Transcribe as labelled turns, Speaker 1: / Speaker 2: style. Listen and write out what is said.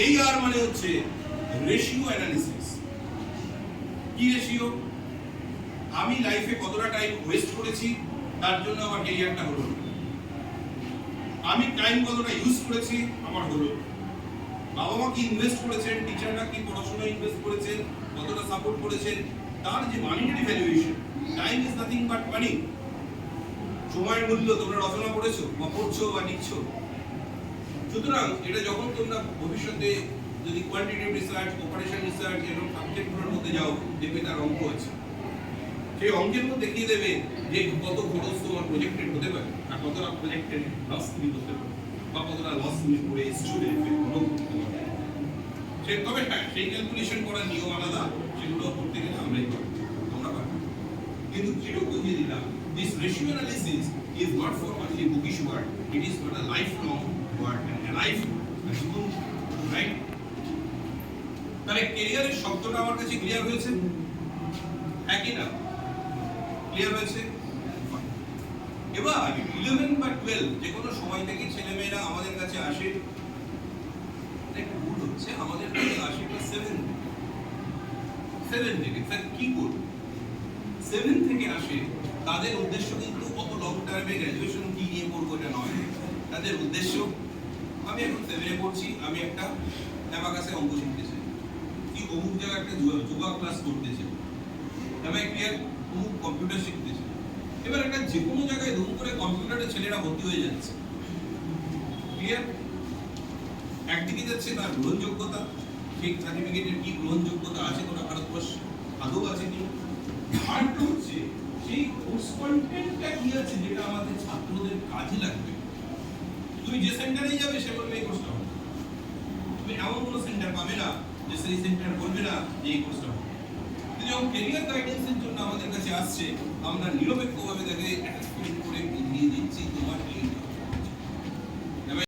Speaker 1: এই আর মানে হচ্ছে রেশিও অ্যানালিসিস। কি রেশিও? আমি লাইফে কতটা টাইম ওয়েস্ট করেছি তার জন্য আমার ক্যারিয়ারটা হলো, আমি টাইম কতটা ইউজ করেছি আমার হলো, বাবা মা কি ইনভেস্ট করেছেন, টিচাররা কি পড়াশোনা ইনভেস্ট করেছেন, কতটা সাপোর্ট করেছেন, তার যে monetary valuation. Time is nothing but money. সময়ের মূল্য তোমরা রচনা করেছো বা পড়ছো বা লিখছো। সুতরাং এটা যখন তোমরা ভবিষ্যতে যদি কোয়ান্টিটেটিভ রিসার্চ, অপারেশন রিসার্চ এরকম সাবজেক্টগুলোর মধ্যে যাও, দেখবে তার অঙ্ক আছে। সেই অঙ্কের মধ্যে দেখিয়ে দেবে যে কত খরচ তোমার প্রজেক্টেড হতে পারে আর কতটা প্রজেক্টেড লস তুমি করতে পারো বা কতটা লস তুমি করে স্টুডেন্টকে কোনো করতে পারো। সে তবে হ্যাঁ, সেই ক্যালকুলেশন করার নিয়ম আলাদা, সেগুলো করতে গেলে আমরাই পারি, তোমরা পারো। কিন্তু যেটুকু বুঝিয়ে দিলাম, this ratio analysis is not for only bookish word, it is for a lifelong word and a life জীবন, রাইট? তাহলে ক্যারিয়ারের শব্দটা আমার কাছে ক্লিয়ার হয়েছে? হ্যাঁ কি না? ক্লিয়ার হয়েছে? এবার 11 বা 12 যে কোনো সময় থেকে ছেলেমেয়েরা আমাদের কাছে আসে, একটা ভুল হচ্ছে, আমাদের কাছে আসে ক্লাস 7 থেকে। স্যার কি করব? 7 থেকে আসে, তাদের উদ্দেশ্য কিন্তু অত লং টার্মে গ্র্যাজুয়েশন কি নিয়ে পড়বো এটা নয়। তাদের উদ্দেশ্য, আমি এখন 7 পড়ছি, আমি একটা অ্যাবাকাসে অঙ্ক শিখতে চাই, কি অমুক জায়গায় একটা যোগা ক্লাস করতে চাই, আমি ক্লিয়ার, অমুক কম্পিউটার শিখতে চাই। এবার একটা যে কোনো জায়গায় ধুম করে কম্পিউটারে ছেলেরা ভর্তি হয়ে যাচ্ছে, ক্লিয়ার? একদিকে যাচ্ছে তার গ্রহণযোগ্যতা, সেই সার্টিফিকেটের কি গ্রহণযোগ্যতা আছে গোটা ভারতবর্ষে, আদৌ আছে কি? আরেকটা হচ্ছে সেই কোর্স কন্টেন্টটা কি আছে যেটা আমাদের ছাত্রদের কাজে লাগবে। তুমি যে সেন্টারেই যাবে সে বলবে এই কোর্সটা হবে, তুমি এমন কোনো সেন্টার পাবে না যে সেই সেন্টার বলবে না যে এই কোর্সটা হবে। যখন ক্যারিয়ার গাইডেন্সের জন্য আমাদের কাছে আসছে, আমরা নিরপেক্ষভাবে তাকে অ্যাটাচ করি।